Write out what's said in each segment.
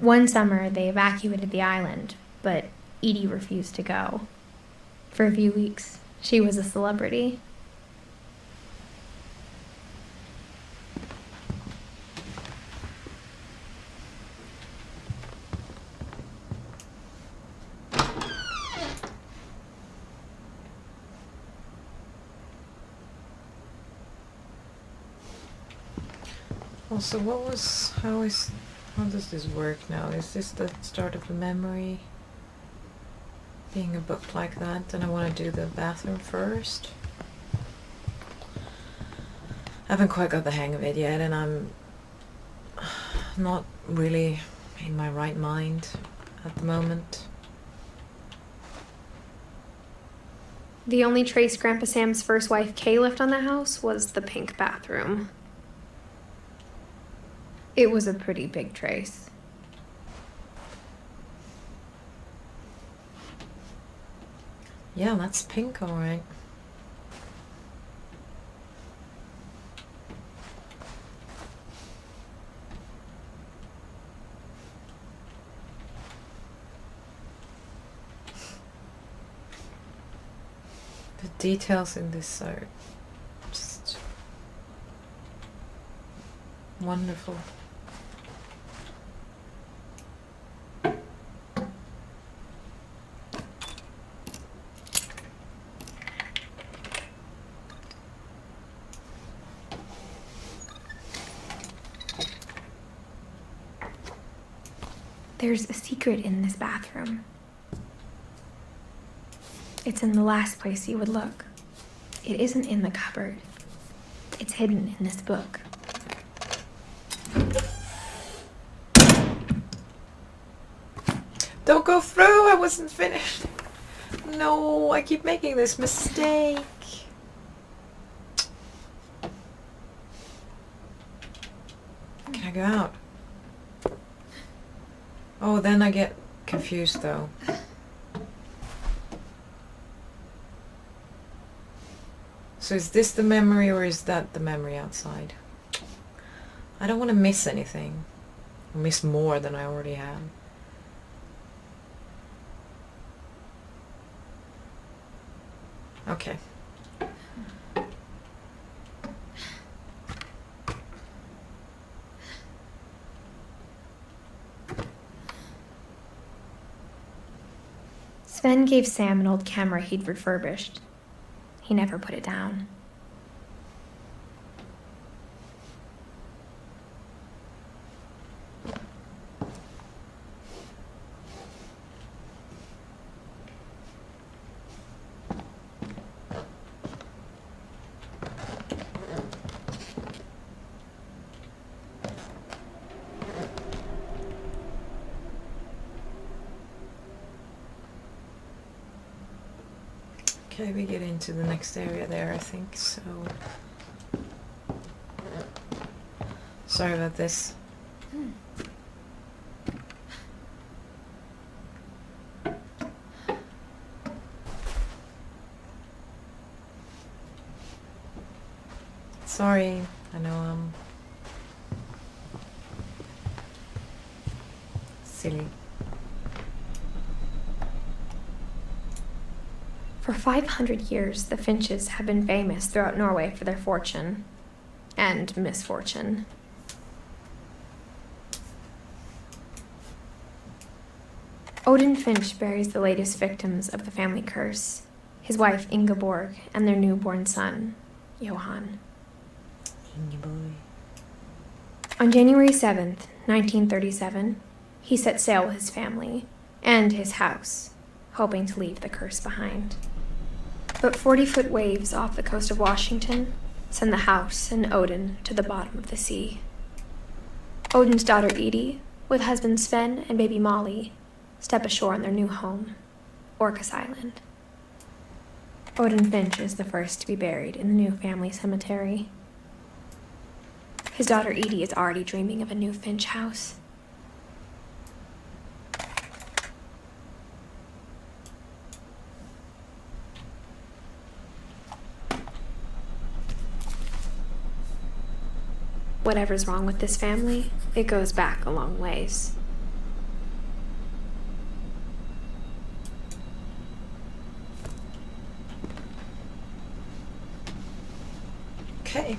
One summer, they evacuated the island, but Edie refused to go. For a few weeks, she was a celebrity. Also, how does this work now? Is this the start of the memory? Being a book like that, and I want to do the bathroom first. I haven't quite got the hang of it yet, and I'm not really in my right mind at the moment. The only trace Grandpa Sam's first wife, Kay, left on the house was the pink bathroom. It was a pretty big trace. Yeah, that's pink, alright. The details in this are just wonderful. There's a secret in this bathroom. It's in the last place you would look. It isn't in the cupboard. It's hidden in this book. Don't go through! I wasn't finished! No, I keep making this mistake. Can I go out? Oh, then I get confused though. So is this the memory or is that the memory outside? I don't want to miss anything. Or miss more than I already have. Okay. Sven gave Sam an old camera he'd refurbished. He never put it down. Okay, we get into the next area there, I think, so... Sorry about this. Sorry, I know I'm silly. For 500 years, the Finches have been famous throughout Norway for their fortune and misfortune. Odin Finch buries the latest victims of the family curse, his wife Ingeborg and their newborn son, Johan. Ingeborg. On January 7th, 1937, he set sail with his family and his house, hoping to leave the curse behind. But 40-foot waves off the coast of Washington send the house and Odin to the bottom of the sea. Odin's daughter Edie, with husband Sven and baby Molly, step ashore on their new home, Orcas Island. Odin Finch is the first to be buried in the new family cemetery. His daughter Edie is already dreaming of a new Finch house. Whatever's wrong with this family, it goes back a long ways. Okay.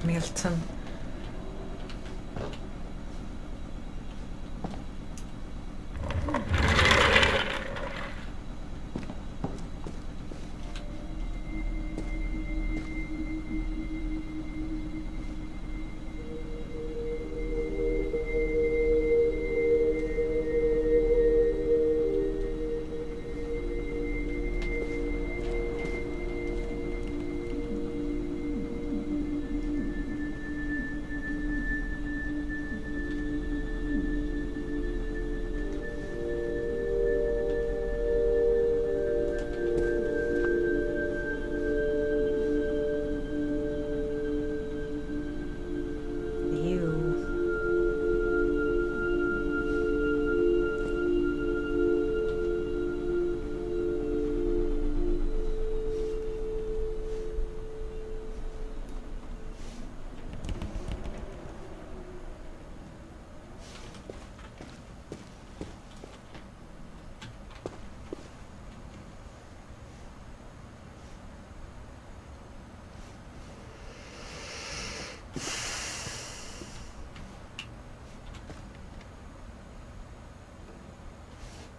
Milton.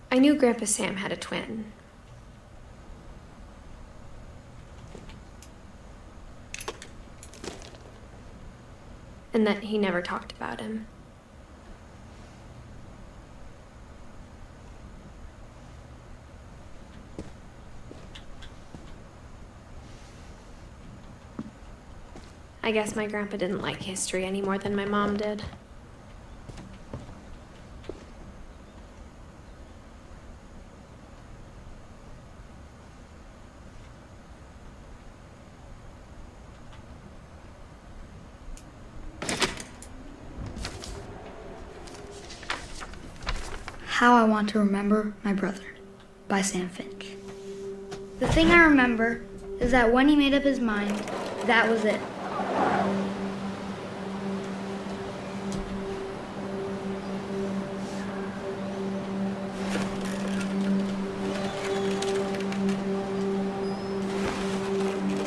I knew Grandpa Sam had a twin. And that he never talked about him. I guess my grandpa didn't like history any more than my mom did. How I Want to Remember My Brother by Sam Finch. The thing I remember is that when he made up his mind, that was it.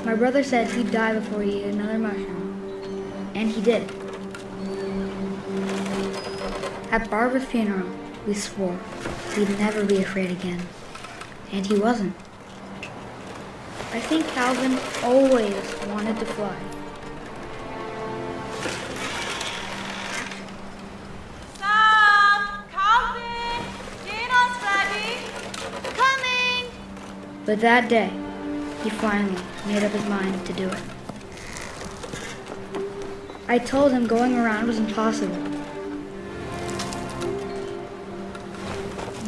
My brother said he'd die before he ate another mushroom, and he did. At Barbara's funeral, we swore we'd never be afraid again, and he wasn't. I think Calvin always wanted to fly. Sam! Calvin! Dinner's ready! Coming! But that day, he finally made up his mind to do it. I told him going around was impossible.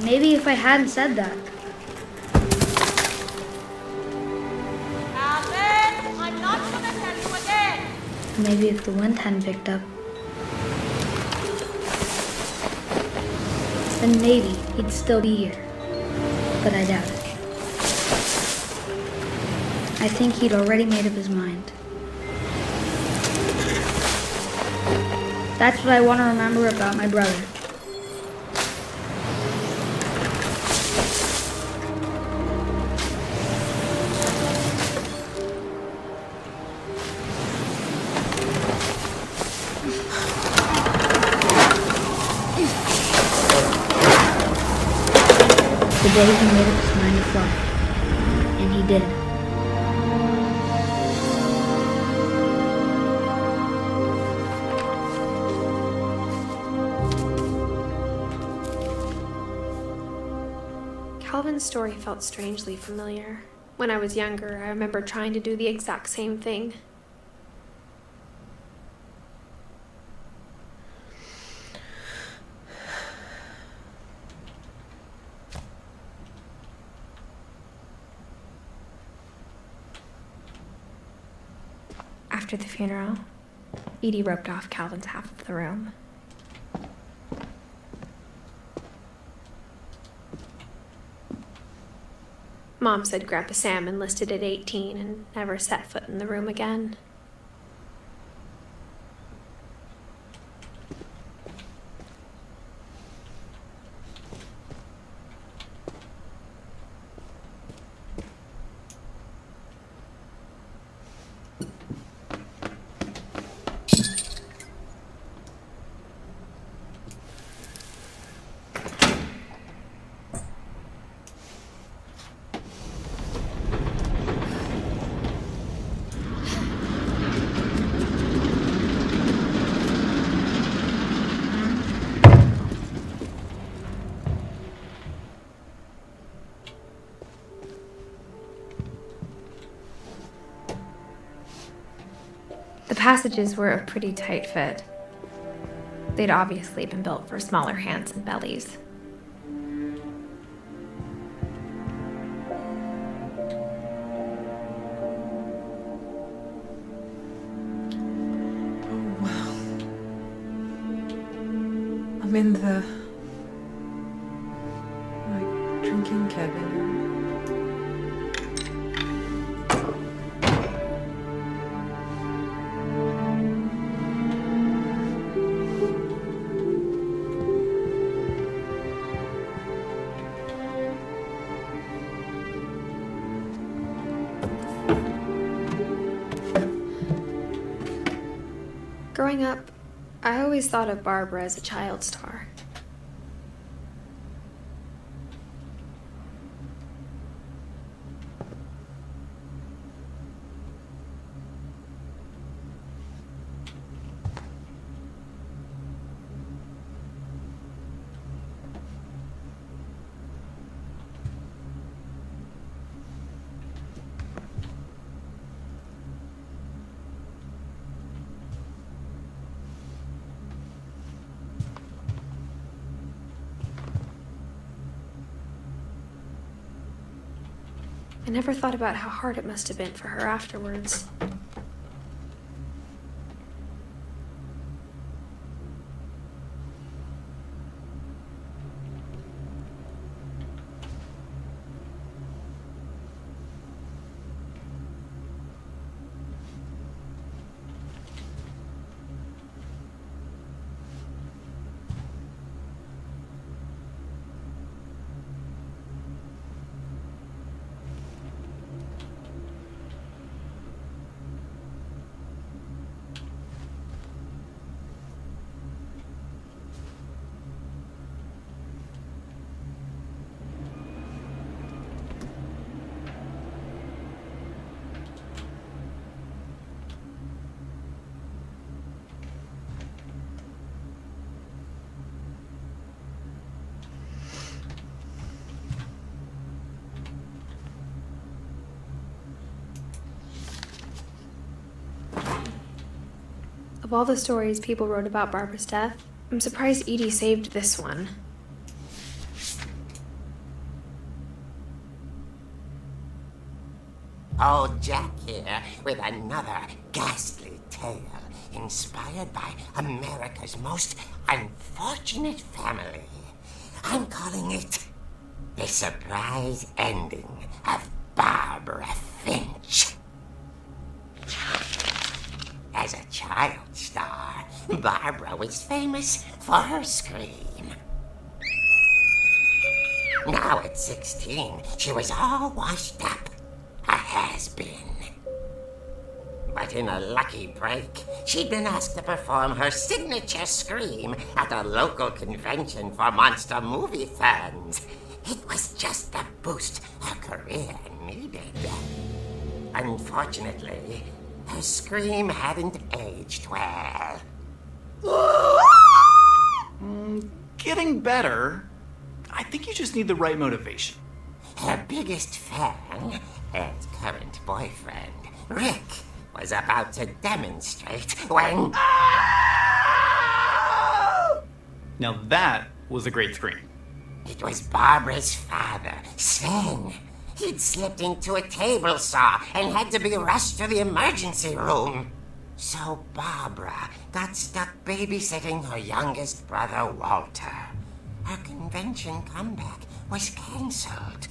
Maybe if I hadn't said that. Calvin! I'm not gonna tell you again! Maybe if the wind hadn't picked up. Then maybe he'd still be here. But I doubt it. I think he'd already made up his mind. That's what I want to remember about my brother. The day he made up his mind to fly. And he did. Calvin's story felt strangely familiar. When I was younger, I remember trying to do the exact same thing. After the funeral, Edie roped off Calvin's half of the room. Mom said Grandpa Sam enlisted at 18 and never set foot in the room again. The passages were a pretty tight fit. They'd obviously been built for smaller hands and bellies. Oh, wow. I'm in the drinking cabin. Growing up, I always thought of Barbara as a child star. I never thought about how hard it must have been for her afterwards. Of all the stories people wrote about Barbara's death, I'm surprised Edie saved this one. Old Jack here with another ghastly tale inspired by America's most unfortunate family. I'm calling it The Surprise Ending of Barbara Finch. As a child star, Barbara was famous for her scream. Now at 16, she was all washed up, a has-been. But in a lucky break, she'd been asked to perform her signature scream at a local convention for monster movie fans. It was just the boost her career needed. Unfortunately, her scream hadn't aged well. Getting better. I think you just need the right motivation. Her biggest fan and current boyfriend, Rick, was about to demonstrate when... Now that was a great scream. It was Barbara's father, Sven. He'd slipped into a table saw and had to be rushed to the emergency room. So Barbara got stuck babysitting her youngest brother, Walter. Her convention comeback was cancelled.